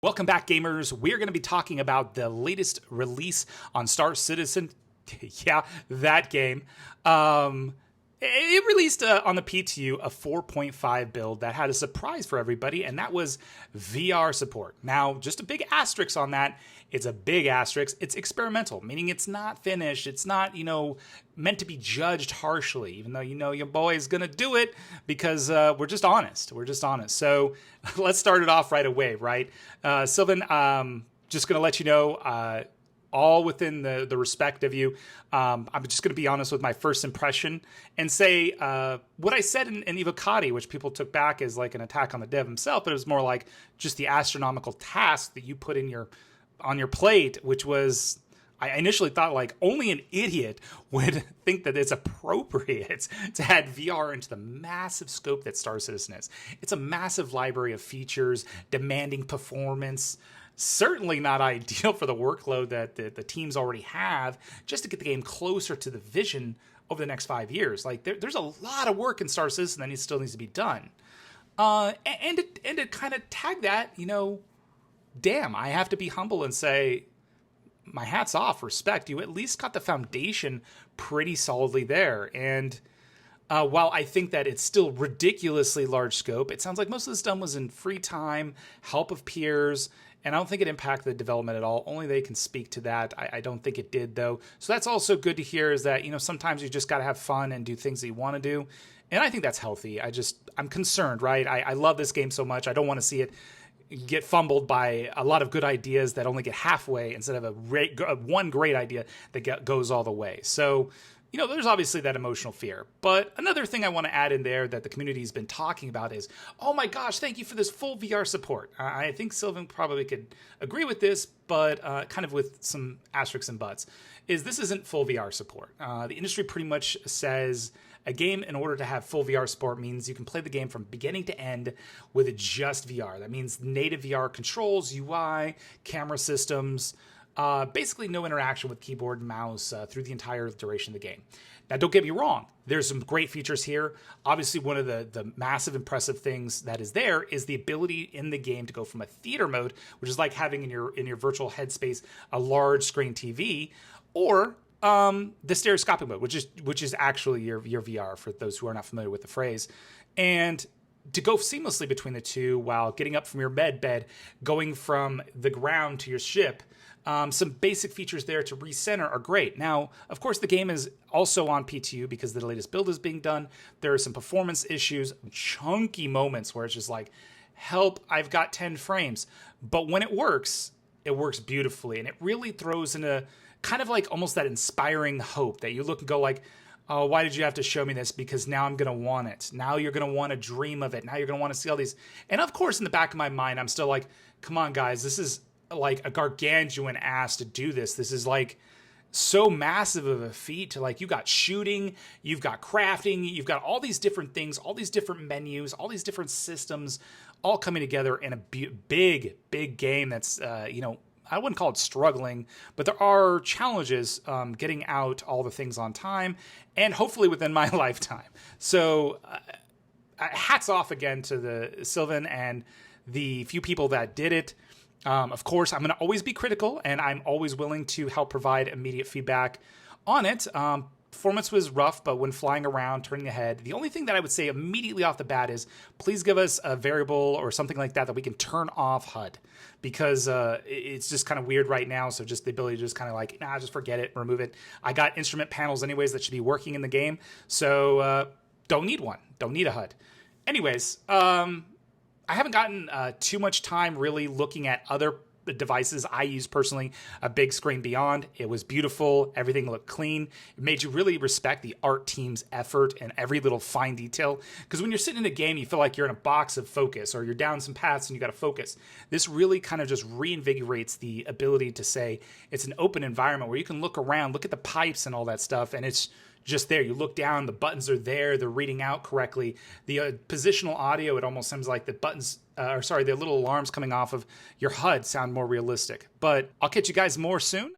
Welcome back, gamers. We're going to be talking about the latest release on Star Citizen. Yeah, that game. It released on the PTU a 4.5 build that had a surprise for everybody, and that was VR support. Now, just a big asterisk on that. It's a big asterisk. It's experimental, meaning it's not finished. It's not, meant to be judged harshly, even though your boy is going to do it because we're just honest. We're just honest. So let's start it off right away, right? Sylvan, just going to let you know, all within the respect of you. I'm just going to be honest with my first impression and say what I said in Evocati, which people took back as like an attack on the dev himself, but it was more like just the astronomical task that you put on your plate, which was, I initially thought like only an idiot would think that it's appropriate to add VR into the massive scope that Star Citizen is. It's a massive library of features, demanding performance. Certainly not ideal for the workload that the teams already have just to get the game closer to the vision over the next 5 years. Like there's a lot of work in Star Citizen that still needs to be done. And to kind of tag that, damn, I have to be humble and say, my hat's off, respect. You at least got the foundation pretty solidly there. And while I think that it's still ridiculously large scope, it sounds like most of this done was in free time, help of peers, and I don't think it impacted the development at all. Only they can speak to that. I don't think it did, though. So that's also good to hear, is that, sometimes you just got to have fun and do things that you want to do. And I think that's healthy. I'm concerned, right? I love this game so much. I don't want to see it get fumbled by a lot of good ideas that only get halfway instead of one great idea that goes all the way. So, there's obviously that emotional fear. But another thing I want to add in there that the community has been talking about is, oh my gosh, thank you for this full VR support. I think Sylvan probably could agree with this, but kind of with some asterisks and buts, is this isn't full VR support. The industry pretty much says a game, in order to have full VR support, means you can play the game from beginning to end with just VR. That means native VR controls, UI, camera systems, basically no interaction with keyboard and mouse through the entire duration of the game. Now, don't get me wrong. There's some great features here. Obviously, one of the massive impressive things that is there is the ability in the game to go from a theater mode, which is like having in your virtual headspace a large screen TV, or the stereoscopic mode, which is actually your VR, for those who are not familiar with the phrase, and to go seamlessly between the two while getting up from your bed, going from the ground to your ship. Some basic features there to recenter are great. Now, of course, the game is also on PTU because the latest build is being done. There are some performance issues, chunky moments where it's just like, help, I've got 10 frames. But when it works beautifully, and it really throws in a kind of like almost that inspiring hope that you look and go like, oh, why did you have to show me this? Because now I'm going to want it. Now you're going to want to dream of it. Now you're going to want to see all these. And of course, in the back of my mind, I'm still like, come on, guys, this is like a gargantuan ask to do this. This is like so massive of a feat to, like, you got shooting, you've got crafting, you've got all these different things, all these different menus, all these different systems all coming together in a big game that's, I wouldn't call it struggling, but there are challenges getting out all the things on time and hopefully within my lifetime. So hats off again to the Sylvan and the few people that did it. Of course, I'm going to always be critical, and I'm always willing to help provide immediate feedback on it. Performance was rough, but when flying around, turning ahead, the only thing that I would say immediately off the bat is please give us a variable or something like that we can turn off HUD, because it's just kind of weird right now. So just the ability to just kind of like, just forget it, remove it. I got instrument panels anyways that should be working in the game, so don't need one. Don't need a HUD. Anyways, I haven't gotten too much time really looking at other devices. I use personally a big screen beyond. It was beautiful. Everything looked clean. It made you really respect the art team's effort and every little fine detail. Because when you're sitting in a game, you feel like you're in a box of focus, or you're down some paths and you got to focus. This really kind of just reinvigorates the ability to say it's an open environment where you can look around, look at the pipes and all that stuff, and it's just there. You look down, the buttons are there, they're reading out correctly. The positional audio, it almost seems like the buttons, the little alarms coming off of your HUD sound more realistic. But I'll catch you guys more soon.